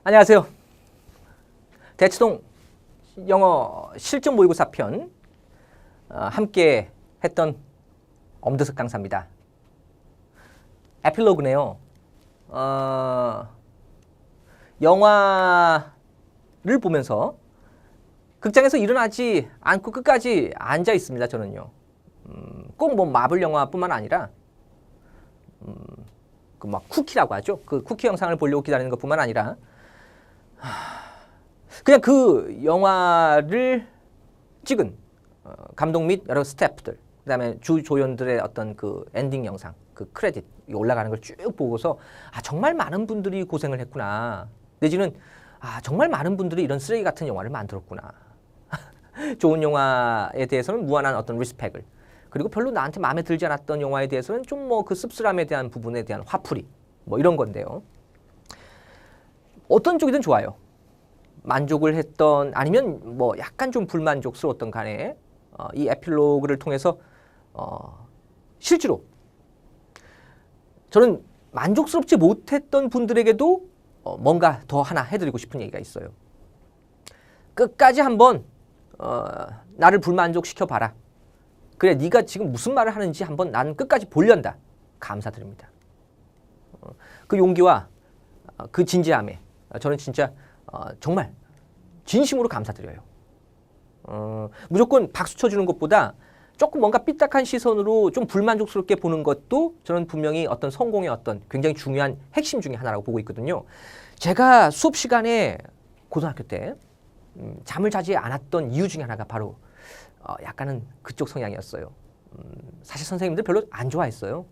안녕하세요. 대치동 영어 실전 모의고사 편 함께 했던 엄드석 강사입니다. 에필로그네요. 영화를 보면서 극장에서 일어나지 않고 끝까지 앉아 있습니다. 저는요. 꼭 뭐 마블 영화뿐만 아니라 그 막 쿠키라고 하죠. 그 쿠키 영상을 보려고 기다리는 것뿐만 아니라 그냥 그 영화를 찍은 감독 및 여러 스태프들, 그다음에 주 조연들의 어떤 그 엔딩 영상, 그 크레딧 올라가는 걸 쭉 보고서 정말 많은 분들이 고생을 했구나. 내지는 정말 많은 분들이 이런 쓰레기 같은 영화를 만들었구나. 좋은 영화에 대해서는 무한한 어떤 리스펙을, 그리고 별로 나한테 마음에 들지 않았던 영화에 대해서는 좀 뭐 그 씁쓸함에 대한 부분에 대한 화풀이, 뭐 이런 건데요. 어떤 쪽이든 좋아요. 만족을 했던 아니면 뭐 약간 좀 불만족스러웠던 간에 이 에필로그를 통해서 실제로 저는 만족스럽지 못했던 분들에게도 뭔가 더 하나 해드리고 싶은 얘기가 있어요. 끝까지 한번 나를 불만족시켜 봐라. 그래, 네가 지금 무슨 말을 하는지 한번 나는 끝까지 보련다. 감사드립니다. 그 용기와 그 진지함에 저는 진짜 정말 진심으로 감사드려요. 무조건 박수 쳐주는 것보다 조금 뭔가 삐딱한 시선으로 좀 불만족스럽게 보는 것도 저는 분명히 어떤 성공의 어떤 굉장히 중요한 핵심 중에 하나라고 보고 있거든요. 제가 수업 시간에 고등학교 때 잠을 자지 않았던 이유 중에 하나가 바로 약간은 그쪽 성향이었어요. 사실 선생님들 별로 안 좋아했어요.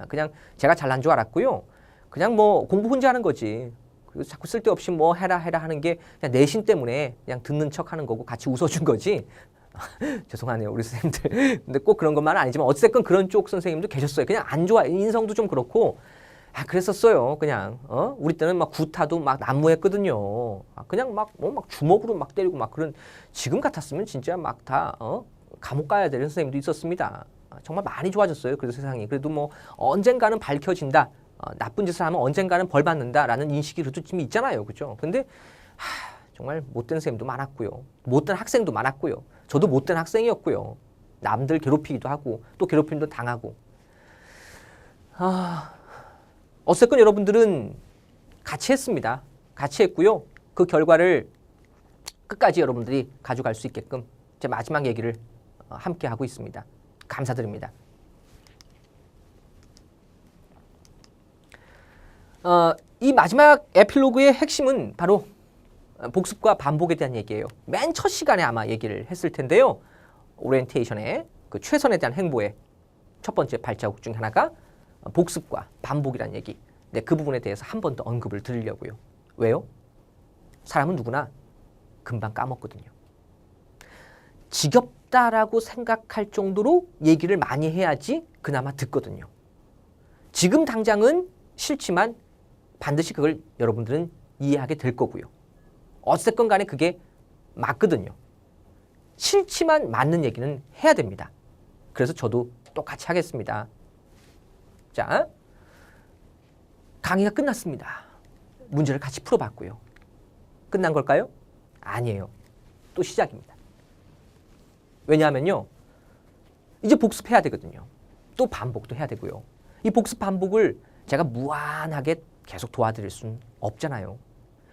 그냥 제가 잘난 줄 알았고요. 그냥 뭐 공부 혼자 하는 거지. 그리고 자꾸 쓸데없이 뭐 해라 하는 게 그냥 내신 때문에 그냥 듣는 척 하는 거고 같이 웃어준 거지. 죄송하네요, 우리 선생님들. 근데 꼭 그런 것만은 아니지만 어쨌든 그런 쪽 선생님도 계셨어요. 그냥 안 좋아. 인성도 좀 그렇고. 그랬었어요. 그냥 우리 때는 막 구타도 막 난무했거든요. 그냥 막 주먹으로 막 때리고 막 그런, 지금 같았으면 진짜 막 다 감옥 가야 되는 선생님도 있었습니다. 정말 많이 좋아졌어요. 그래도 세상이. 그래도 뭐 언젠가는 밝혀진다. 나쁜 짓을 하면 언젠가는 벌 받는다라는 인식이 그래도 좀 있잖아요. 그죠? 근데 정말 못된 선생님도 많았고요. 못된 학생도 많았고요. 저도 못된 학생이었고요. 남들 괴롭히기도 하고 또 괴롭힘도 당하고. 어쨌건 여러분들은 같이 했습니다. 같이 했고요. 그 결과를 끝까지 여러분들이 가져갈 수 있게끔 제 마지막 얘기를 함께 하고 있습니다. 감사드립니다. 이 마지막 에필로그의 핵심은 바로 복습과 반복에 대한 얘기예요. 맨 첫 시간에 아마 얘기를 했을 텐데요. 오리엔테이션의 그 최선에 대한 행보의 첫 번째 발자국 중 하나가 복습과 반복이라는 얘기. 네, 그 부분에 대해서 한 번 더 언급을 드리려고요. 왜요? 사람은 누구나 금방 까먹거든요. 지겹다라고 생각할 정도로 얘기를 많이 해야지 그나마 듣거든요. 지금 당장은 싫지만 반드시 그걸 여러분들은 이해하게 될 거고요. 어쨌건 간에 그게 맞거든요. 싫지만 맞는 얘기는 해야 됩니다. 그래서 저도 똑같이 하겠습니다. 자, 강의가 끝났습니다. 문제를 같이 풀어봤고요. 끝난 걸까요? 아니에요. 또 시작입니다. 왜냐하면요, 이제 복습해야 되거든요. 또 반복도 해야 되고요. 이 복습 반복을 제가 무한하게 계속 도와드릴 수는 없잖아요.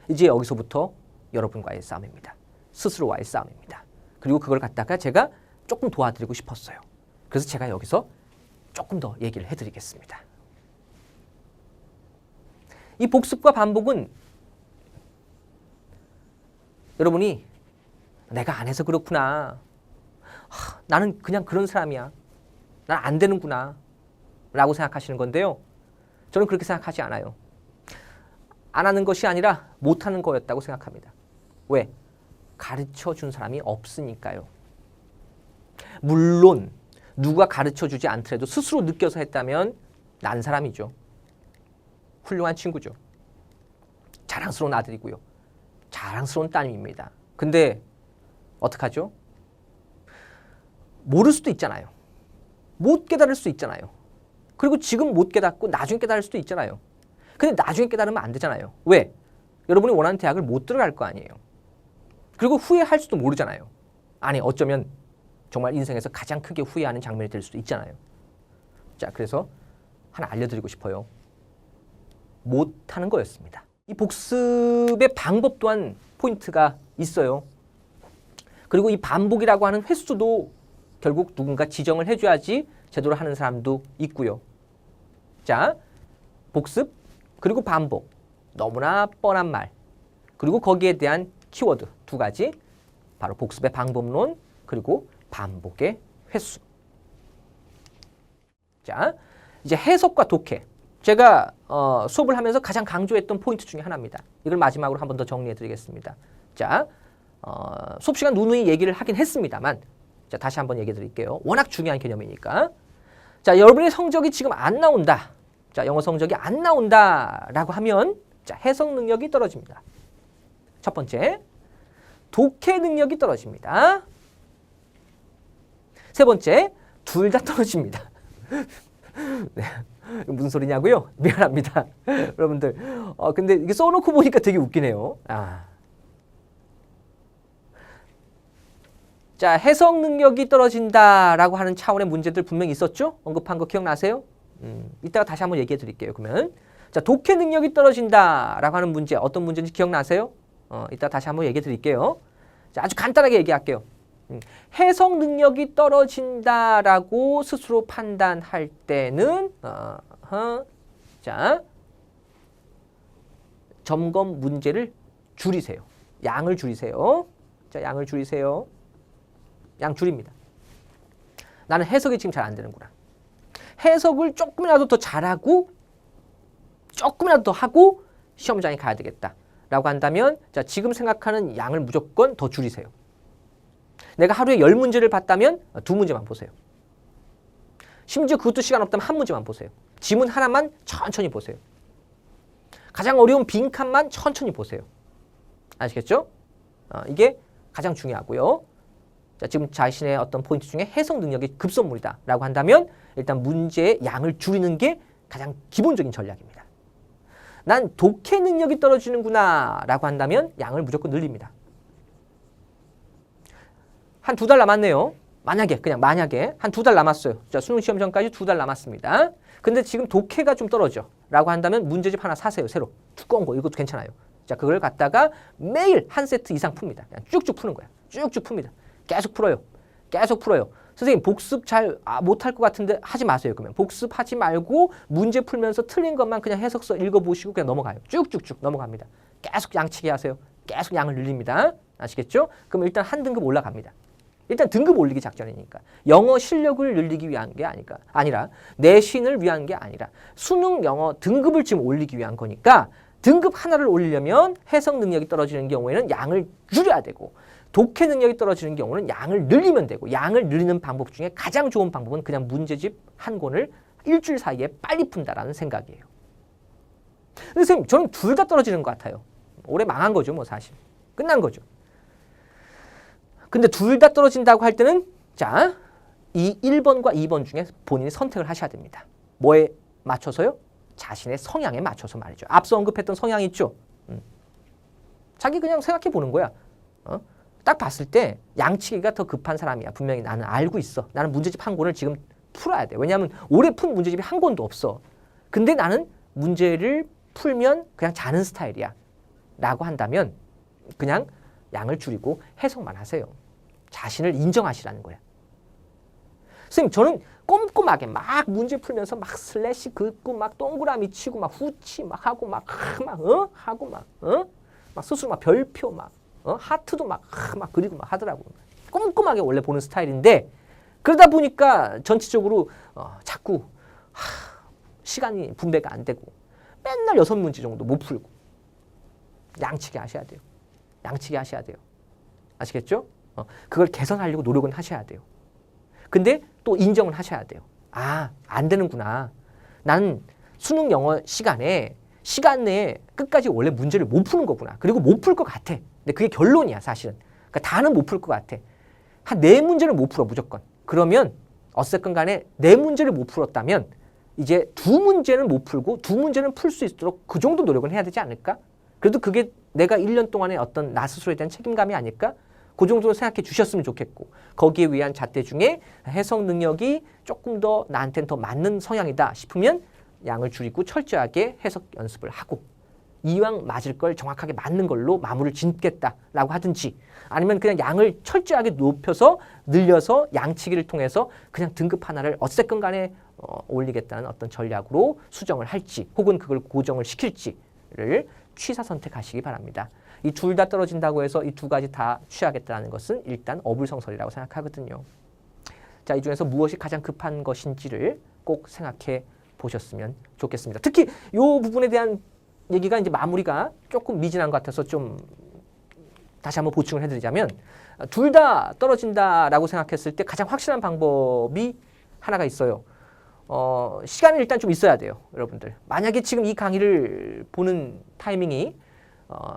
이제 여기서부터 여러분과의 싸움입니다. 스스로와의 싸움입니다. 그리고 그걸 갖다가 제가 조금 도와드리고 싶었어요. 그래서 제가 여기서 조금 더 얘기를 해드리겠습니다. 이 복습과 반복은 여러분이 내가 안 해서 그렇구나. 나는 그냥 그런 사람이야. 난 안 되는구나. 라고 생각하시는 건데요. 저는 그렇게 생각하지 않아요. 안 하는 것이 아니라 못하는 거였다고 생각합니다. 왜? 가르쳐 준 사람이 없으니까요. 물론 누가 가르쳐 주지 않더라도 스스로 느껴서 했다면 난 사람이죠. 훌륭한 친구죠. 자랑스러운 아들이고요. 자랑스러운 따님입니다. 근데 어떡하죠? 모를 수도 있잖아요. 못 깨달을 수도 있잖아요. 그리고 지금 못 깨닫고 나중에 깨달을 수도 있잖아요. 근데 나중에 깨달으면 안 되잖아요. 왜? 여러분이 원하는 대학을 못 들어갈 거 아니에요. 그리고 후회할지도 모르잖아요. 아니 어쩌면 정말 인생에서 가장 크게 후회하는 장면이 될 수도 있잖아요. 자, 그래서 하나 알려드리고 싶어요. 못하는 거였습니다. 이 복습의 방법 또한 포인트가 있어요. 그리고 이 반복이라고 하는 횟수도 결국 누군가 지정을 해줘야지 제대로 하는 사람도 있고요. 자, 복습 그리고 반복, 너무나 뻔한 말, 그리고 거기에 대한 키워드 두 가지, 바로 복습의 방법론 그리고 반복의 횟수. 자, 이제 해석과 독해. 제가 수업을 하면서 가장 강조했던 포인트 중에 하나입니다. 이걸 마지막으로 한 번 더 정리해 드리겠습니다. 자, 수업 시간 누누이 얘기를 하긴 했습니다만, 자, 다시 한번 얘기해 드릴게요. 워낙 중요한 개념이니까. 자, 여러분의 성적이 지금 안 나온다. 자, 영어 성적이 안 나온다라고 하면, 자, 해석 능력이 떨어집니다. 첫 번째, 독해 능력이 떨어집니다. 세 번째, 둘 다 떨어집니다. 네. 무슨 소리냐고요? 미안합니다. 여러분들. 근데 이게 써놓고 보니까 되게 웃기네요. 자, 해석 능력이 떨어진다라고 하는 차원의 문제들 분명히 있었죠? 언급한 거 기억나세요? 이따가 다시 한번 얘기해 드릴게요. 그러면 자, 독해 능력이 떨어진다라고 하는 문제, 어떤 문제인지 기억나세요? 이따 다시 한번 얘기해 드릴게요. 자, 아주 간단하게 얘기할게요. 해석 능력이 떨어진다라고 스스로 판단할 때는 자, 점검 문제를 줄이세요. 양을 줄이세요. 자, 양을 줄이세요. 양 줄입니다. 나는 해석이 지금 잘 안 되는구나. 해석을 조금이라도 더 잘하고 조금이라도 더 하고 시험장에 가야 되겠다 라고 한다면, 자, 지금 생각하는 양을 무조건 더 줄이세요. 내가 하루에 10문제를 봤다면 2문제만 보세요. 심지어 그것도 시간 없다면 1문제만 보세요. 지문 하나만 천천히 보세요. 가장 어려운 빈칸만 천천히 보세요. 아시겠죠? 이게 가장 중요하고요. 자, 지금 자신의 어떤 포인트 중에 해석 능력이 급선무이다 라고 한다면 일단 문제의 양을 줄이는 게 가장 기본적인 전략입니다. 난 독해 능력이 떨어지는구나 라고 한다면 양을 무조건 늘립니다. 한 2달 남았네요. 만약에 한 2달 남았어요. 자, 수능 시험 전까지 2달 남았습니다. 근데 지금 독해가 좀 떨어져 라고 한다면 문제집 하나 사세요. 새로. 두꺼운 거. 이것도 괜찮아요. 자, 그걸 갖다가 매일 한 세트 이상 풉니다. 그냥 쭉쭉 푸는 거야. 쭉쭉 풉니다. 계속 풀어요. 계속 풀어요. 선생님 복습 잘 못할 것 같은데 하지 마세요. 그러면 복습하지 말고 문제 풀면서 틀린 것만 그냥 해석서 읽어보시고 그냥 넘어가요. 쭉쭉쭉 넘어갑니다. 계속 양치기 하세요. 계속 양을 늘립니다. 아시겠죠? 그럼 일단 한 등급 올라갑니다. 일단 등급 올리기 작전이니까. 영어 실력을 늘리기 위한 게 아니라 내신을 위한 게 아니라 수능 영어 등급을 지금 올리기 위한 거니까, 등급 하나를 올리려면 해석 능력이 떨어지는 경우에는 양을 줄여야 되고, 독해 능력이 떨어지는 경우는 양을 늘리면 되고, 양을 늘리는 방법 중에 가장 좋은 방법은 그냥 문제집 한 권을 일주일 사이에 빨리 푼다라는 생각이에요. 근데 선생님, 저는 둘 다 떨어지는 것 같아요. 올해 망한 거죠, 뭐 사실. 끝난 거죠. 근데 둘 다 떨어진다고 할 때는, 자, 이 1번과 2번 중에 본인이 선택을 하셔야 됩니다. 뭐에 맞춰서요? 자신의 성향에 맞춰서 말이죠. 앞서 언급했던 성향 있죠? 자기 그냥 생각해 보는 거야. 딱 봤을 때 양치기가 더 급한 사람이야. 분명히 나는 알고 있어. 나는 문제집 한 권을 지금 풀어야 돼. 왜냐하면 올해 푼 문제집이 한 권도 없어. 근데 나는 문제를 풀면 그냥 자는 스타일이야 라고 한다면 그냥 양을 줄이고 해석만 하세요. 자신을 인정하시라는 거야. 선생님, 저는 꼼꼼하게 막 문제 풀면서 막 슬래시 긋고 막 동그라미 치고 막 후치 막 하고 막 스스로 막 별표 막 하트도 막 그리고 막 하더라고. 꼼꼼하게 원래 보는 스타일인데, 그러다 보니까 전체적으로 자꾸 시간이 분배가 안 되고 맨날 6문제 정도 못 풀고. 양치기 하셔야 돼요. 양치기 하셔야 돼요. 아시겠죠? 그걸 개선하려고 노력은 하셔야 돼요. 근데 또 인정을 하셔야 돼요. 안 되는구나. 나는 수능 영어 시간 내에 끝까지 원래 문제를 못 푸는 거구나. 그리고 못 풀 것 같아. 근데 그게 결론이야, 사실은. 그러니까 다는 못 풀 것 같아. 한 4문제를 못 풀어, 무조건. 그러면 어쨌건 간에 4문제를 못 풀었다면 이제 2문제는 못 풀고 2문제는 풀 수 있도록 그 정도 노력은 해야 되지 않을까? 그래도 그게 내가 1년 동안의 어떤 나 스스로에 대한 책임감이 아닐까? 그 정도로 생각해 주셨으면 좋겠고 거기에 위한 잣대 중에 해석 능력이 조금 더 나한테는 더 맞는 성향이다 싶으면 양을 줄이고 철저하게 해석 연습을 하고 이왕 맞을 걸 정확하게 맞는 걸로 마무리를 짓겠다라고 하든지 아니면 그냥 양을 철저하게 높여서 늘려서 양치기를 통해서 그냥 등급 하나를 어쨌건 간에 올리겠다는 어떤 전략으로 수정을 할지 혹은 그걸 고정을 시킬지를 취사 선택하시기 바랍니다. 이 둘 다 떨어진다고 해서 이 두 가지 다 취하겠다는 것은 일단 어불성설이라고 생각하거든요. 자, 이 중에서 무엇이 가장 급한 것인지를 꼭 생각해 보셨으면 좋겠습니다. 특히 이 부분에 대한 얘기가 이제 마무리가 조금 미진한 것 같아서 좀 다시 한번 보충을 해드리자면 둘 다 떨어진다라고 생각했을 때 가장 확실한 방법이 하나가 있어요. 시간이 일단 좀 있어야 돼요, 여러분들. 만약에 지금 이 강의를 보는 타이밍이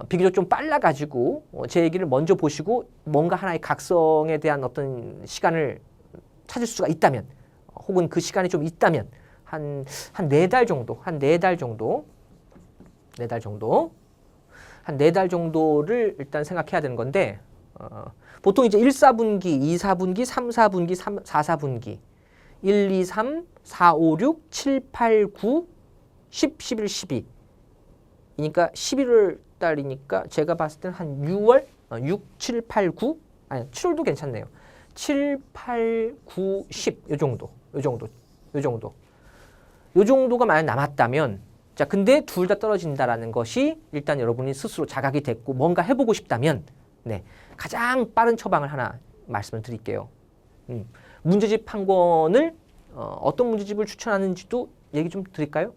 비교적 좀 빨라가지고 제 얘기를 먼저 보시고 뭔가 하나의 각성에 대한 어떤 시간을 찾을 수가 있다면 혹은 그 시간이 좀 있다면 한 4달 정도, 한 4달 정도 한 4달 정도를 일단 생각해야 되는 건데 보통 이제 1, 4분기, 2, 4분기, 3, 4분기, 4, 4분기 1, 2, 3, 4, 5, 6, 7, 8, 9, 10, 11, 12 그러니까 11월 달이니까 제가 봤을 때는 한 6월, 6, 7, 8, 9 아니 7월도 괜찮네요. 7, 8, 9, 10 요 정도가 만약 남았다면 자 근데 둘 다 떨어진다라는 것이 일단 여러분이 스스로 자각이 됐고 뭔가 해보고 싶다면 네 가장 빠른 처방을 하나 말씀을 드릴게요. 문제집 한 권을 어떤 문제집을 추천하는지도 얘기 좀 드릴까요?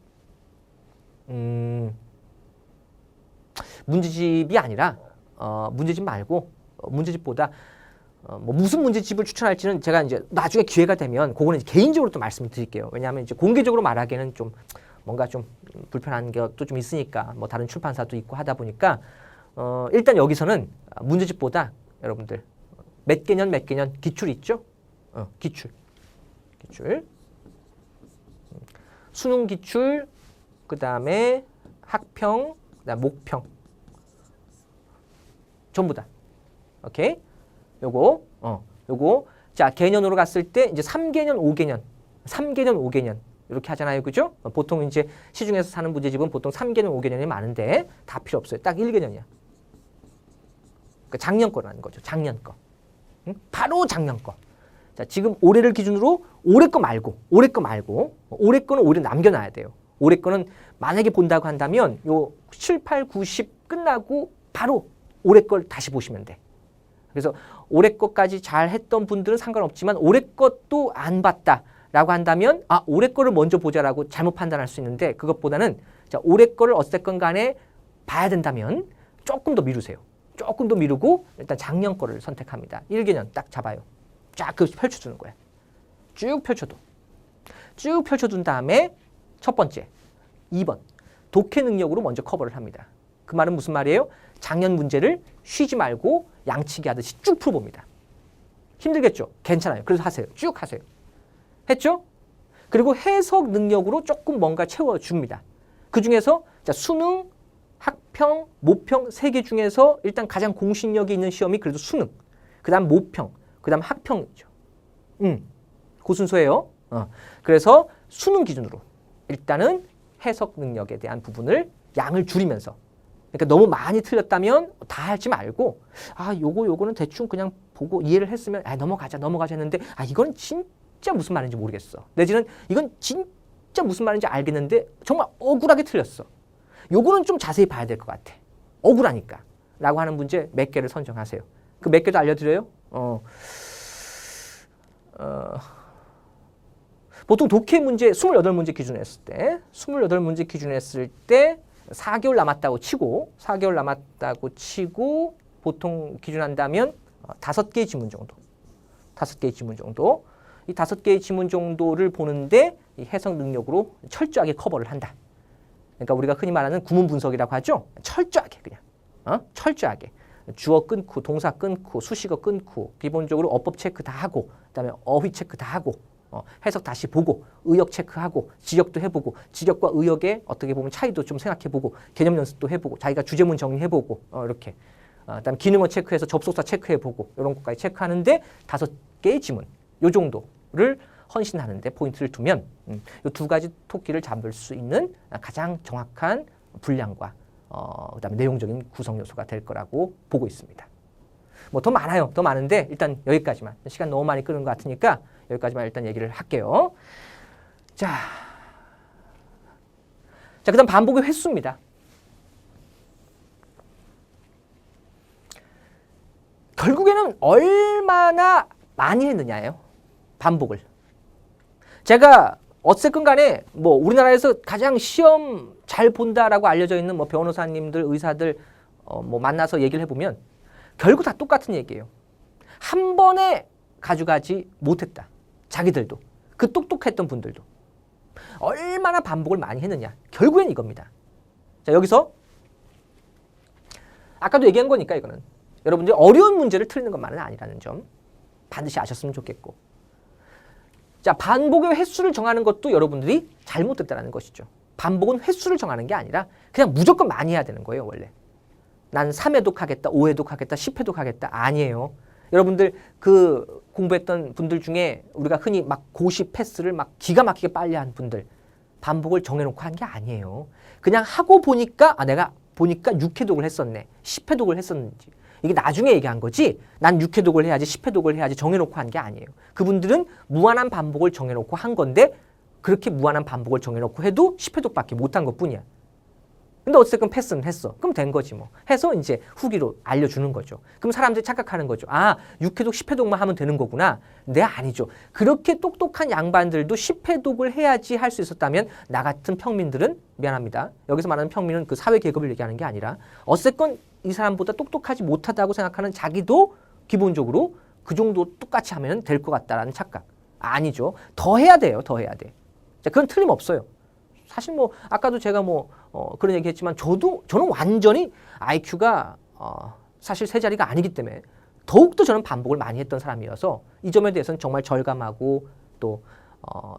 문제집이 아니라 문제집 말고 문제집보다 뭐 무슨 문제집을 추천할지는 제가 이제 나중에 기회가 되면 그거는 이제 개인적으로 또 말씀을 드릴게요. 왜냐하면 이제 공개적으로 말하기에는 좀 뭔가 좀 불편한 것도 좀 있으니까 뭐 다른 출판사도 있고 하다 보니까 일단 여기서는 문제집보다 여러분들 몇 개년 기출 있죠? 기출 수능 기출 그 다음에 학평 그다음 목평 전부 다 오케이 요거 자 개년으로 갔을 때 이제 3개년 5개년 이렇게 하잖아요. 그죠? 보통 이제 시중에서 사는 문제집은 보통 3개년 5개년이 많은데 다 필요 없어요. 딱 1개년이야. 그러니까 작년 거라는 거죠. 작년 거. 응? 바로 작년 거. 자, 지금 올해를 기준으로 올해 거 말고 올해 거는 오히려 남겨놔야 돼요. 올해 거는 만약에 본다고 한다면 요 7, 8, 9, 10 끝나고 바로 올해 걸 다시 보시면 돼. 그래서 올해 것까지 잘 했던 분들은 상관없지만 올해 것도 안 봤다라고 한다면 올해 거를 먼저 보자라고 잘못 판단할 수 있는데 그것보다는 자, 올해 거를 어쨌건 간에 봐야 된다면 조금 더 미루세요. 조금 더 미루고 일단 작년 거를 선택합니다. 1개년 딱 잡아요. 쫙 펼쳐주는 거야. 쭉 펼쳐둔 다음에 첫 번째, 2번 독해 능력으로 먼저 커버를 합니다. 그 말은 무슨 말이에요? 작년 문제를 쉬지 말고 양치기 하듯이 쭉 풀어봅니다. 힘들겠죠? 괜찮아요. 그래서 하세요. 쭉 하세요. 했죠? 그리고 해석 능력으로 조금 뭔가 채워줍니다. 그 중에서 자, 수능, 학평, 모평 3개 중에서 일단 가장 공신력이 있는 시험이 그래도 수능, 그 다음 모평, 그 다음 학평이죠. 그 순서예요. 그래서 수능 기준으로 일단은 해석 능력에 대한 부분을 양을 줄이면서 그러니까 너무 많이 틀렸다면 다 하지 말고 요거는 대충 그냥 보고 이해를 했으면 넘어가자 했는데 이건 진짜 무슨 말인지 모르겠어. 내지는 이건 진짜 무슨 말인지 알겠는데 정말 억울하게 틀렸어. 요거는 좀 자세히 봐야 될 것 같아. 억울하니까. 라고 하는 문제 몇 개를 선정하세요. 그 몇 개도 알려드려요. 보통 독해 문제 28문제 기준으로 했을 때 28문제 기준으로 했을 때 4개월 남았다고 치고 보통 기준한다면 5개의 지문 정도. 5개의 지문 정도. 이 5개의 지문 정도를 보는데 이 해석 능력으로 철저하게 커버를 한다. 그러니까 우리가 흔히 말하는 구문 분석이라고 하죠. 철저하게 그냥. 철저하게. 주어 끊고 동사 끊고 수식어 끊고 기본적으로 어법 체크 다 하고 그다음에 어휘 체크 다 하고 해석 다시 보고 의역 체크하고 지역도 해보고 지역과 의역의 어떻게 보면 차이도 좀 생각해보고 개념 연습도 해보고 자기가 주제문 정리해보고 이렇게 그다음 기능어 체크해서 접속사 체크해보고 이런 것까지 체크하는데 5개의 지문 요 정도를 헌신하는데 포인트를 두면 이 2가지 토끼를 잡을 수 있는 가장 정확한 분량과 그다음에 내용적인 구성 요소가 될 거라고 보고 있습니다. 뭐 더 많아요. 더 많은데 일단 여기까지만. 시간 너무 많이 끄는 것 같으니까 여기까지만 일단 얘기를 할게요. 자, 그다음 반복의 횟수입니다. 결국에는 얼마나 많이 했느냐예요. 반복을. 제가 어쨌든 간에 뭐 우리나라에서 가장 시험 잘 본다라고 알려져 있는 뭐 변호사님들, 의사들 뭐 만나서 얘기를 해보면 결국 다 똑같은 얘기예요. 한 번에 가져가지 못했다. 자기들도. 그 똑똑했던 분들도. 얼마나 반복을 많이 했느냐. 결국엔 이겁니다. 자, 여기서 아까도 얘기한 거니까 이거는 여러분들이 어려운 문제를 틀리는 것만은 아니라는 점 반드시 아셨으면 좋겠고. 자, 반복의 횟수를 정하는 것도 여러분들이 잘못됐다는 것이죠. 반복은 횟수를 정하는 게 아니라 그냥 무조건 많이 해야 되는 거예요, 원래. 난 3회독 하겠다, 5회독 하겠다, 10회독 하겠다. 아니에요. 여러분들 그 공부했던 분들 중에 우리가 흔히 막 고시 패스를 막 기가 막히게 빨리 한 분들 반복을 정해놓고 한 게 아니에요. 그냥 하고 보니까 내가 보니까 6회독을 했었네. 10회독을 했었는지. 이게 나중에 얘기한 거지 난 6회독을 해야지 10회독을 해야지 정해놓고 한 게 아니에요. 그분들은 무한한 반복을 정해놓고 한 건데 그렇게 무한한 반복을 정해놓고 해도 10회독밖에 못한 것뿐이야. 근데 어쨌든 패스는 했어. 그럼 된 거지 뭐. 해서 이제 후기로 알려주는 거죠. 그럼 사람들이 착각하는 거죠. 6회독, 10회독만 하면 되는 거구나. 네, 아니죠. 그렇게 똑똑한 양반들도 10회독을 해야지 할 수 있었다면 나 같은 평민들은 미안합니다. 여기서 말하는 평민은 그 사회 계급을 얘기하는 게 아니라 어쨌건 이 사람보다 똑똑하지 못하다고 생각하는 자기도 기본적으로 그 정도 똑같이 하면 될 것 같다라는 착각. 아니죠. 더 해야 돼요. 더 해야 돼. 자, 그건 틀림없어요. 사실 뭐 아까도 제가 뭐 그런 얘기 했지만 저는 완전히 IQ가 사실 세 자리가 아니기 때문에 더욱더 저는 반복을 많이 했던 사람이어서 이 점에 대해서는 정말 절감하고 또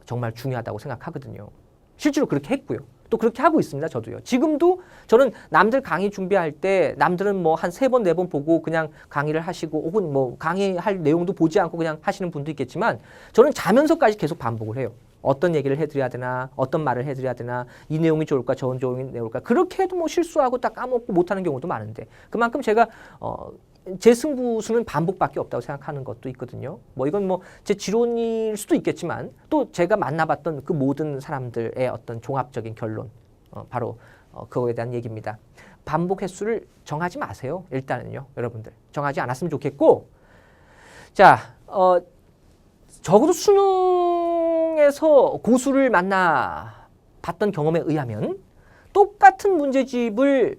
정말 중요하다고 생각하거든요. 실제로 그렇게 했고요. 또 그렇게 하고 있습니다. 저도요. 지금도 저는 남들 강의 준비할 때 남들은 뭐 한 3번, 4번 보고 그냥 강의를 하시고 혹은 뭐 강의할 내용도 보지 않고 그냥 하시는 분도 있겠지만 저는 자면서까지 계속 반복을 해요. 어떤 얘기를 해드려야 되나, 어떤 말을 해드려야 되나, 이 내용이 좋을까, 저 내용이 좋을까. 그렇게 해도 뭐 실수하고 딱 까먹고 못하는 경우도 많은데 그만큼 제가 제 승부수는 반복밖에 없다고 생각하는 것도 있거든요. 뭐 이건 뭐 제 지론일 수도 있겠지만 또 제가 만나봤던 그 모든 사람들의 어떤 종합적인 결론 바로 그거에 대한 얘기입니다. 반복 횟수를 정하지 마세요. 일단은요. 여러분들. 정하지 않았으면 좋겠고 자, 적어도 수능에서 고수를 만나 봤던 경험에 의하면 똑같은 문제집을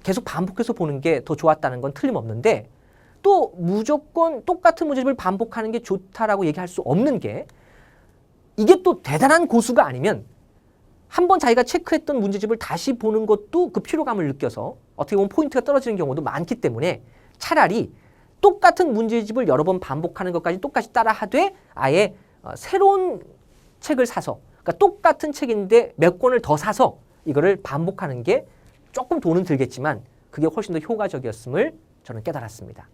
계속 반복해서 보는 게 더 좋았다는 건 틀림없는데 또 무조건 똑같은 문제집을 반복하는 게 좋다라고 얘기할 수 없는 게 이게 또 대단한 고수가 아니면 한번 자기가 체크했던 문제집을 다시 보는 것도 그 피로감을 느껴서 어떻게 보면 포인트가 떨어지는 경우도 많기 때문에 차라리 똑같은 문제집을 여러 번 반복하는 것까지 똑같이 따라 하되 아예 새로운 책을 사서 그러니까 똑같은 책인데 몇 권을 더 사서 이거를 반복하는 게 조금 돈은 들겠지만 그게 훨씬 더 효과적이었음을 저는 깨달았습니다.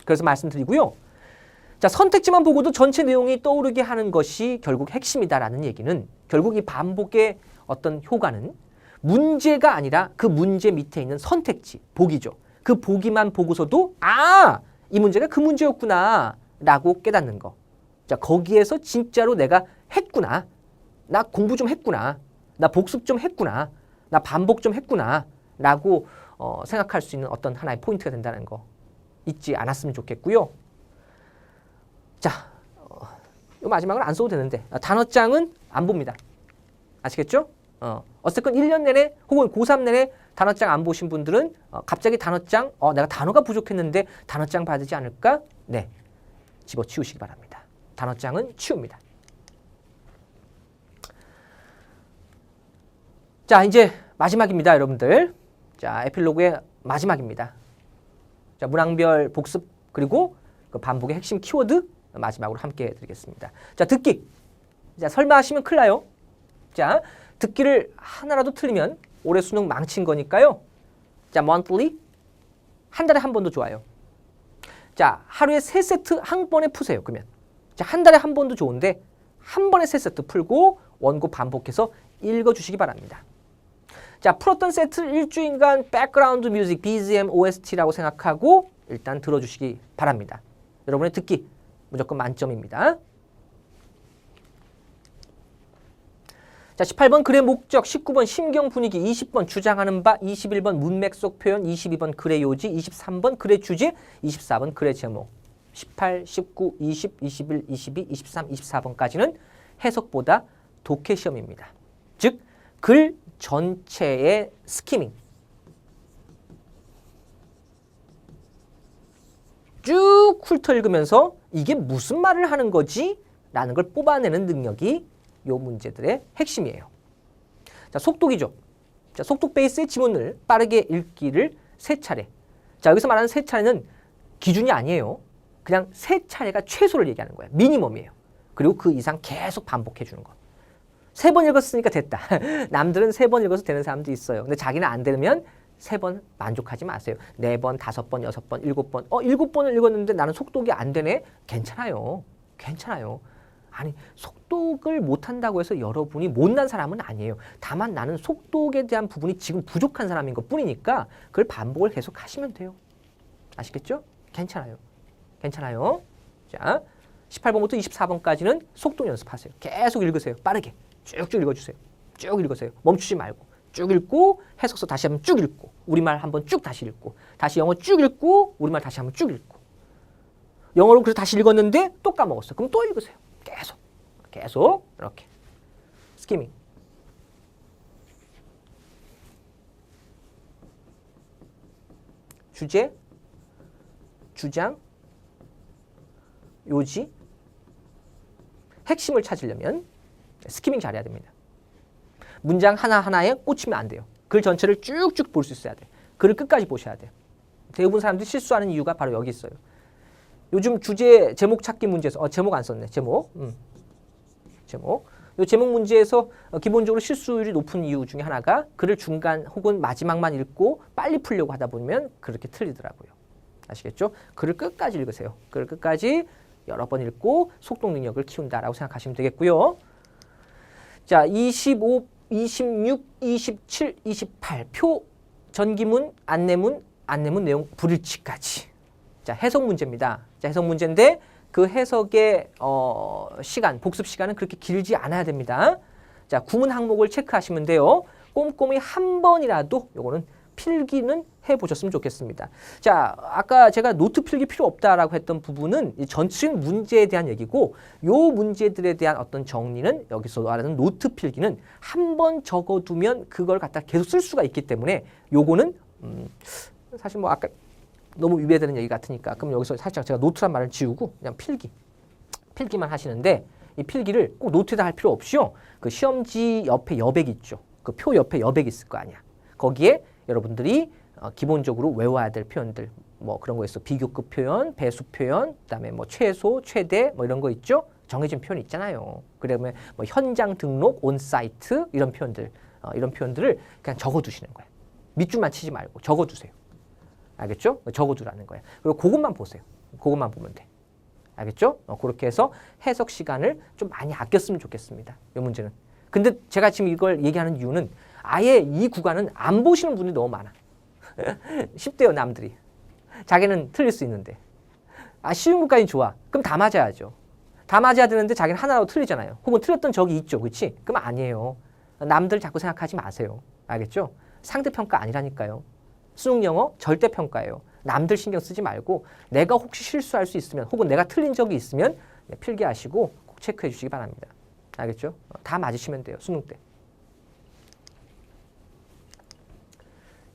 그래서 말씀드리고요. 자, 선택지만 보고도 전체 내용이 떠오르게 하는 것이 결국 핵심이다라는 얘기는 결국 이 반복의 어떤 효과는 문제가 아니라 그 문제 밑에 있는 선택지, 보기죠. 그 보기만 보고서도 이 문제가 그 문제였구나 라고 깨닫는 거. 자, 거기에서 진짜로 내가 했구나. 나 공부 좀 했구나. 나 복습 좀 했구나. 나 반복 좀 했구나 라고 생각할 수 있는 어떤 하나의 포인트가 된다는 거 잊지 않았으면 좋겠고요. 자, 이 마지막으로 안 써도 되는데 단어장은 안 봅니다. 아시겠죠? 어쨌건 1년 내내 혹은 고3 내내 단어장 안 보신 분들은 갑자기 단어장 내가 단어가 부족했는데 단어장 봐야 되지 않을까? 네, 집어치우시기 바랍니다. 단어장은 치웁니다. 자, 이제 마지막입니다, 여러분들. 자, 에필로그의 마지막입니다. 자, 문항별 복습 그리고 그 반복의 핵심 키워드 마지막으로 함께 해드리겠습니다. 자, 듣기. 자, 설마 하시면 큰일 나요. 자, 듣기를 하나라도 틀리면 올해 수능 망친 거니까요. 자, monthly 한 달에 한 번도 좋아요. 자, 하루에 3세트 한 번에 푸세요. 그러면 자, 한 달에 한 번도 좋은데 한 번에 3세트 풀고 원고 반복해서 읽어주시기 바랍니다. 자, 풀었던 세트를 일주일간 백그라운드 뮤직, BGM, OST라고 생각하고 일단 들어주시기 바랍니다. 여러분의 듣기 무조건 만점입니다. 자, 18번 글의 목적, 19번 심경 분위기, 20번 주장하는 바, 21번 문맥 속 표현, 22번 글의 요지, 23번 글의 주제, 24번 글의 제목. 18, 19, 20, 21, 22, 23, 24번까지는 해석보다 독해 시험입니다. 즉, 글 전체의 스키밍. 쭉 훑어읽으면서 이게 무슨 말을 하는 거지? 라는 걸 뽑아내는 능력이 요 문제들의 핵심이에요. 자, 속독이죠. 자, 속독 베이스의 지문을 빠르게 읽기를 3차례. 자, 여기서 말하는 3차례는 기준이 아니에요. 그냥 3차례가 최소를 얘기하는 거예요. 미니멈이에요. 그리고 그 이상 계속 반복해 주는 거. 3번 읽었으니까 됐다. 남들은 3번 읽어서 되는 사람도 있어요. 근데 자기는 안 되면 3번 만족하지 마세요. 4번, 5번, 6번, 7번. 7번을 읽었는데 나는 속독이 안 되네? 괜찮아요. 괜찮아요. 아니, 속독을 못한다고 해서 여러분이 못난 사람은 아니에요. 다만 나는 속독에 대한 부분이 지금 부족한 사람인 것 뿐이니까 그걸 반복을 계속 하시면 돼요. 아시겠죠? 괜찮아요. 괜찮아요. 자, 18번부터 24번까지는 속독 연습하세요. 계속 읽으세요. 빠르게. 쭉쭉 읽어주세요. 쭉 읽으세요. 멈추지 말고. 쭉 읽고 해석서 다시 한번 쭉 읽고 우리말 한번 쭉 다시 읽고 다시 영어 쭉 읽고 우리말 다시 한번 쭉 읽고 영어로 그래서 다시 읽었는데 또 까먹었어. 그럼 또 읽으세요. 계속 이렇게 스키밍. 주제, 주장, 요지, 핵심을 찾으려면 스키밍 잘해야 됩니다. 문장 하나하나에 꽂히면 안 돼요. 글 전체를 쭉쭉 볼 수 있어야 돼요. 글을 끝까지 보셔야 돼요. 대부분 사람들이 실수하는 이유가 바로 여기 있어요. 요즘 주제 제목 찾기 문제에서 제목 안 썼네. 제목. 이 제목 문제에서 기본적으로 실수율이 높은 이유 중에 하나가 글을 중간 혹은 마지막만 읽고 빨리 풀려고 하다 보면 그렇게 틀리더라고요. 아시겠죠? 글을 끝까지 읽으세요. 글을 끝까지 여러 번 읽고 속독 능력을 키운다라고 생각하시면 되겠고요. 자, 25, 26, 27, 28 표, 전기문, 안내문 내용 불일치까지. 자, 해석 문제입니다. 자, 해석 문제인데 그 해석의 시간, 복습 시간은 그렇게 길지 않아야 됩니다. 자, 구문 항목을 체크하시면 돼요. 꼼꼼히 한 번이라도 요거는 필기는 해보셨으면 좋겠습니다. 자, 아까 제가 노트 필기 필요 없다라고 했던 부분은 전체적인 문제에 대한 얘기고 요 문제들에 대한 어떤 정리는 여기서 말하는 노트 필기는 한 번 적어두면 그걸 갖다 계속 쓸 수가 있기 때문에 요거는 사실 뭐 아까 너무 위배되는 얘기 같으니까 그럼 여기서 살짝 제가 노트란 말을 지우고 그냥 필기만 하시는데 이 필기를 꼭 노트에다 할 필요 없이요. 그 시험지 옆에 여백 있죠. 그 표 옆에 여백 있을 거 아니야. 거기에 여러분들이 기본적으로 외워야 될 표현들 뭐 그런 거 있어. 비교급 표현, 배수 표현, 그다음에 뭐 최소, 최대 뭐 이런 거 있죠. 정해진 표현 있잖아요. 그러면 뭐 현장 등록, 온사이트 이런 표현들 이런 표현들을 그냥 적어두시는 거예요. 밑줄만 치지 말고 적어두세요. 알겠죠? 적어두라는 거예요. 그리고 그것만 보세요. 그것만 보면 돼. 알겠죠? 그렇게 해서 해석 시간을 좀 많이 아꼈으면 좋겠습니다. 이 문제는. 근데 제가 지금 이걸 얘기하는 이유는 아예 이 구간은 안 보시는 분이 너무 많아. 쉽대요, 남들이. 자기는 틀릴 수 있는데. 쉬운 것까지 좋아. 그럼 다 맞아야죠. 다 맞아야 되는데 자기는 하나라도 틀리잖아요. 혹은 틀렸던 적이 있죠. 그렇지? 그럼 아니에요. 남들 자꾸 생각하지 마세요. 알겠죠? 상대평가 아니라니까요. 수능 영어 절대평가예요. 남들 신경 쓰지 말고 내가 혹시 실수할 수 있으면 혹은 내가 틀린 적이 있으면 필기하시고 꼭 체크해 주시기 바랍니다. 알겠죠? 다 맞으시면 돼요. 수능 때.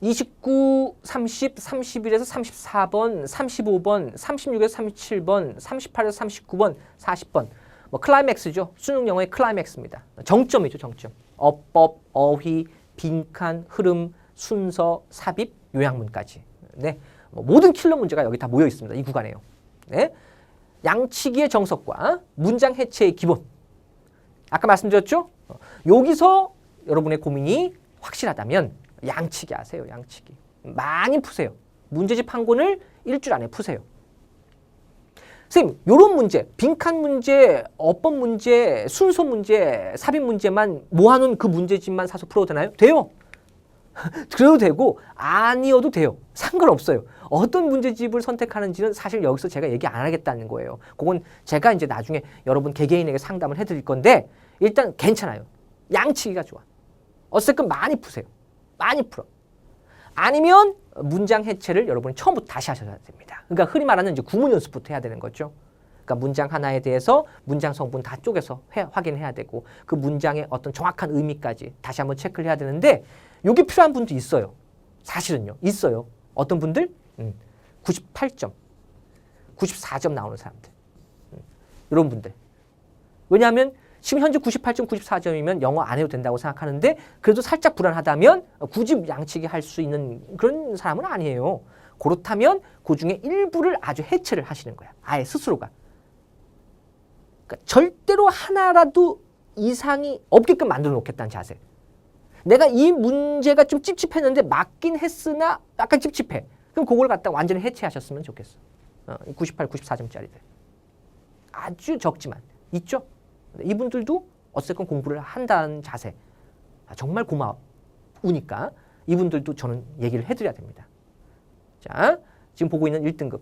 29, 30, 31에서 34번, 35번, 36에서 37번, 38에서 39번, 40번. 뭐 클라이맥스죠. 수능 영어의 클라이맥스입니다. 정점이죠, 정점. 어법, 어휘, 빈칸, 흐름, 순서, 삽입, 요약문까지. 네. 모든 킬러 문제가 여기 다 모여 있습니다. 이 구간에요. 네. 양치기의 정석과 문장 해체의 기본. 아까 말씀드렸죠? 여기서 여러분의 고민이 확실하다면 양치기 하세요. 양치기. 많이 푸세요. 문제집 한 권을 일주일 안에 푸세요. 선생님, 이런 문제, 빈칸 문제, 어법 문제, 순서 문제, 삽입 문제만 모아놓은 그 문제집만 사서 풀어도 되나요? 돼요. 그래도 되고 아니어도 돼요. 상관없어요. 어떤 문제집을 선택하는지는 사실 여기서 제가 얘기 안 하겠다는 거예요. 그건 제가 이제 나중에 여러분 개개인에게 상담을 해드릴 건데 일단 괜찮아요. 양치기가 좋아. 어쨌든 많이 푸세요. 많이 풀어. 아니면 문장 해체를 여러분이 처음부터 다시 하셔야 됩니다. 그러니까 흔히 말하는 이제 구문 연습부터 해야 되는 거죠. 그러니까 문장 하나에 대해서 문장 성분 다 쪼개서 확인해야 되고 그 문장의 어떤 정확한 의미까지 다시 한번 체크를 해야 되는데 이게 필요한 분도 있어요. 사실은요. 있어요. 어떤 분들? 98점, 94점 나오는 사람들. 이런 분들. 왜냐하면 지금 현재 98점, 94점이면 영어 안 해도 된다고 생각하는데 그래도 살짝 불안하다면 굳이 양치기 할 수 있는 그런 사람은 아니에요. 그렇다면 그 중에 일부를 아주 해체를 하시는 거야. 아예 스스로가. 그러니까 절대로 하나라도 이상이 없게끔 만들어 놓겠다는 자세. 내가 이 문제가 좀 찝찝했는데 맞긴 했으나 약간 찝찝해. 그럼 그걸 갖다 완전히 해체하셨으면 좋겠어. 98, 94점짜리들. 아주 적지만 있죠. 이분들도 어쨌건 공부를 한다는 자세. 정말 고마우니까 이분들도 저는 얘기를 해드려야 됩니다. 자, 지금 보고 있는 1등급.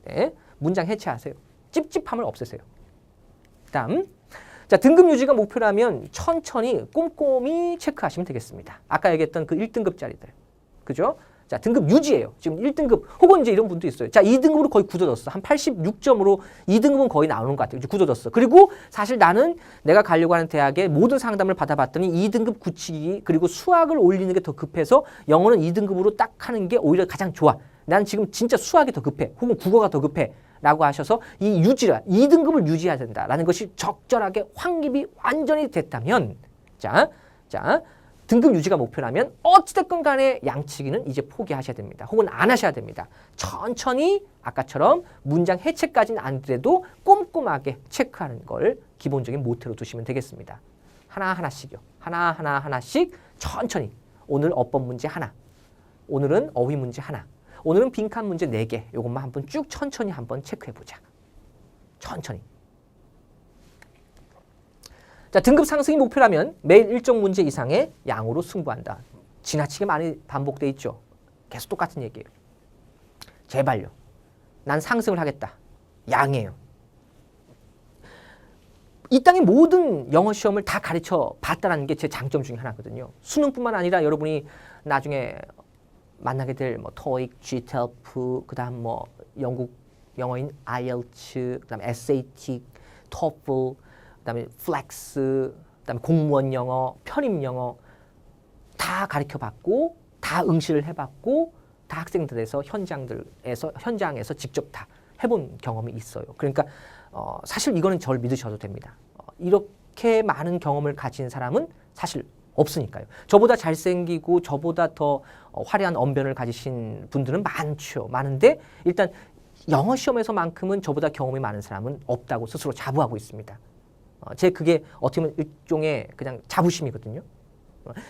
네, 문장 해체하세요. 찝찝함을 없애세요. 다음. 자, 등급 유지가 목표라면 천천히 꼼꼼히 체크하시면 되겠습니다. 아까 얘기했던 그 1등급짜리들. 그죠? 자, 등급 유지예요. 지금 1등급 혹은 이제 이런 분도 있어요. 자, 2등급으로 거의 굳어졌어. 한 86점으로 2등급은 거의 나오는 것 같아요. 이제 굳어졌어. 그리고 사실 나는 내가 가려고 하는 대학의 모든 상담을 받아봤더니 2등급 굳히기 그리고 수학을 올리는 게 더 급해서 영어는 2등급으로 딱 하는 게 오히려 가장 좋아. 난 지금 진짜 수학이 더 급해. 혹은 국어가 더 급해. 라고 하셔서 이 유지라 2등급을 유지해야 된다라는 것이 적절하게 확립이 완전히 됐다면 자 등급 유지가 목표라면 어찌됐건 간에 양치기는 이제 포기하셔야 됩니다. 혹은 안 하셔야 됩니다. 천천히 아까처럼 문장 해체까지는 안 되더라도 꼼꼼하게 체크하는 걸 기본적인 모태로 두시면 되겠습니다. 하나하나씩요. 하나씩 천천히. 오늘 어법 문제 하나. 오늘은 어휘 문제 하나. 오늘은 빈칸 문제 4개. 이것만 한번 쭉 천천히 한번 체크해보자. 천천히. 자, 등급 상승이 목표라면 매일 일정 문제 이상의 양으로 승부한다. 지나치게 많이 반복돼 있죠. 계속 똑같은 얘기예요. 제발요. 난 상승을 하겠다. 양이에요. 이 땅의 모든 영어 시험을 다 가르쳐 봤다는 게 제 장점 중에 하나거든요. 수능뿐만 아니라 여러분이 나중에 만나게 될 뭐 토익, GTLF, 그다음 뭐 영국 영어인 IELTS, 그다음 SAT, TOEFL, 그다음에 플렉스, 그다음에 공무원 영어, 편입 영어 다 가르쳐봤고 다 응시를 해봤고 다 학생들에서 현장에서 직접 다 해본 경험이 있어요. 그러니까 사실 이거는 저를 믿으셔도 됩니다. 이렇게 많은 경험을 가진 사람은 사실 없으니까요. 저보다 잘생기고 저보다 더 화려한 언변을 가지신 분들은 많은데 일단 영어 시험에서만큼은 저보다 경험이 많은 사람은 없다고 스스로 자부하고 있습니다. 제 그게 어떻게 보면 일종의 그냥 자부심이거든요.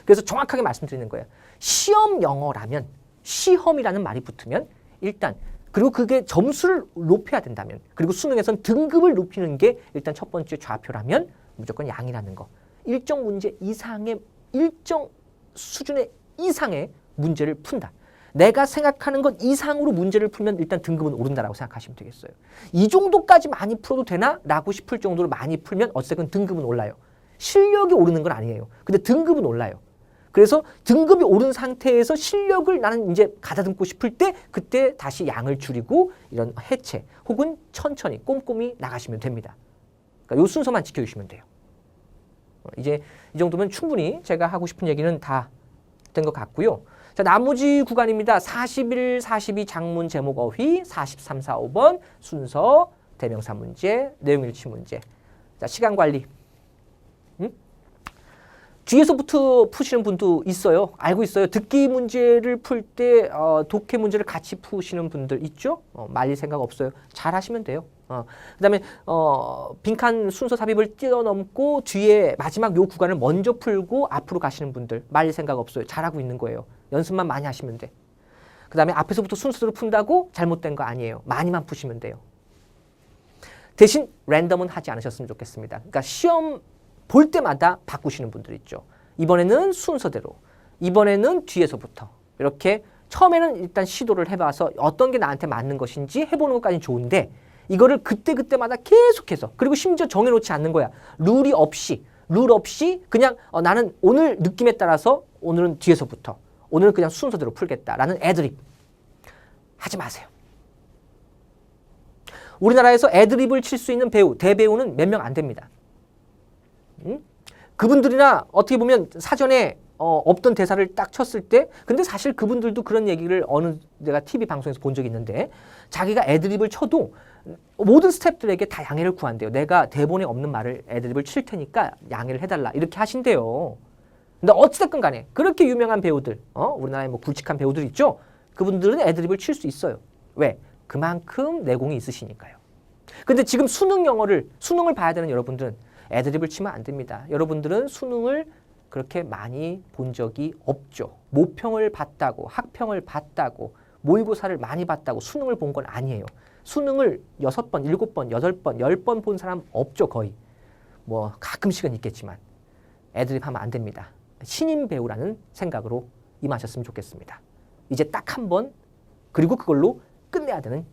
그래서 정확하게 말씀드리는 거예요. 시험 영어라면 시험이라는 말이 붙으면 일단 그리고 그게 점수를 높여야 된다면 그리고 수능에선 등급을 높이는 게 일단 첫 번째 좌표라면 무조건 양이라는 거. 일정 문제 이상의 일정 수준의 이상의 문제를 푼다. 내가 생각하는 것 이상으로 문제를 풀면 일단 등급은 오른다라고 생각하시면 되겠어요. 이 정도까지 많이 풀어도 되나? 라고 싶을 정도로 많이 풀면 어쨌든 등급은 올라요. 실력이 오르는 건 아니에요. 근데 등급은 올라요. 그래서 등급이 오른 상태에서 실력을 나는 이제 가다듬고 싶을 때 그때 다시 양을 줄이고 이런 해체 혹은 천천히 꼼꼼히 나가시면 됩니다. 그러니까 요 순서만 지켜주시면 돼요. 이제 이 정도면 충분히 제가 하고 싶은 얘기는 다 된 것 같고요. 자, 나머지 구간입니다. 41, 42 장문 제목 어휘, 43, 45번 순서 대명사 문제, 내용 일치 문제. 자, 시간 관리. 뒤에서부터 푸시는 분도 있어요. 알고 있어요. 듣기 문제를 풀 때 독해 문제를 같이 푸시는 분들 있죠. 말릴 생각 없어요. 잘 하시면 돼요. 그다음에 빈칸 순서 삽입을 뛰어넘고 뒤에 마지막 요 구간을 먼저 풀고 앞으로 가시는 분들 말릴 생각 없어요. 잘하고 있는 거예요. 연습만 많이 하시면 돼. 그다음에 앞에서부터 순서대로 푼다고 잘못된 거 아니에요. 많이만 푸시면 돼요. 대신 랜덤은 하지 않으셨으면 좋겠습니다. 그러니까 시험 볼 때마다 바꾸시는 분들 있죠. 이번에는 순서대로, 이번에는 뒤에서부터 이렇게 처음에는 일단 시도를 해봐서 어떤 게 나한테 맞는 것인지 해보는 것까지는 좋은데 이거를 그때그때마다 계속해서 그리고 심지어 정해놓지 않는 거야. 룰 없이 그냥 나는 오늘 느낌에 따라서 오늘은 뒤에서부터 오늘은 그냥 순서대로 풀겠다라는 애드립 하지 마세요. 우리나라에서 애드립을 칠 수 있는 배우, 대배우는 몇 명 안 됩니다. 그분들이나 어떻게 보면 사전에 없던 대사를 딱 쳤을 때 근데 사실 그분들도 그런 얘기를 내가 TV 방송에서 본 적이 있는데 자기가 애드립을 쳐도 모든 스태프들에게 다 양해를 구한대요. 내가 대본에 없는 말을 애드립을 칠 테니까 양해를 해달라 이렇게 하신대요. 근데 어찌됐건 간에 그렇게 유명한 배우들 우리나라에 뭐 굵직한 배우들 있죠. 그분들은 애드립을 칠 수 있어요. 왜? 그만큼 내공이 있으시니까요. 근데 지금 수능을 봐야 되는 여러분들은 애드립을 치면 안 됩니다. 여러분들은 수능을 그렇게 많이 본 적이 없죠. 모평을 봤다고, 학평을 봤다고, 모의고사를 많이 봤다고 수능을 본 건 아니에요. 수능을 6번, 7번, 8번, 10번 본 사람 없죠, 거의. 뭐 가끔씩은 있겠지만 애드립 하면 안 됩니다. 신인 배우라는 생각으로 임하셨으면 좋겠습니다. 이제 딱 한 번, 그리고 그걸로 끝내야 되는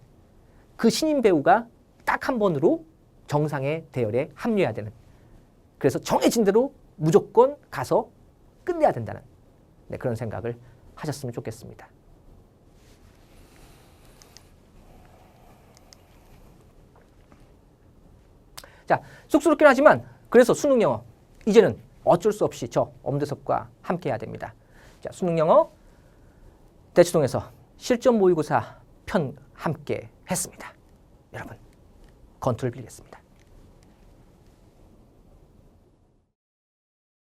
그 신인 배우가 딱 한 번으로 정상의 대열에 합류해야 되는 그래서 정해진 대로 무조건 가서 끝내야 된다는 그런 생각을 하셨으면 좋겠습니다. 자, 쑥스럽긴 하지만 그래서 수능 영어 이제는 어쩔 수 없이 저 엄대섭과 함께 해야 됩니다. 자, 수능 영어 대치동에서 실전 모의고사 편 함께 했습니다. 여러분 건투를 빌리겠습니다.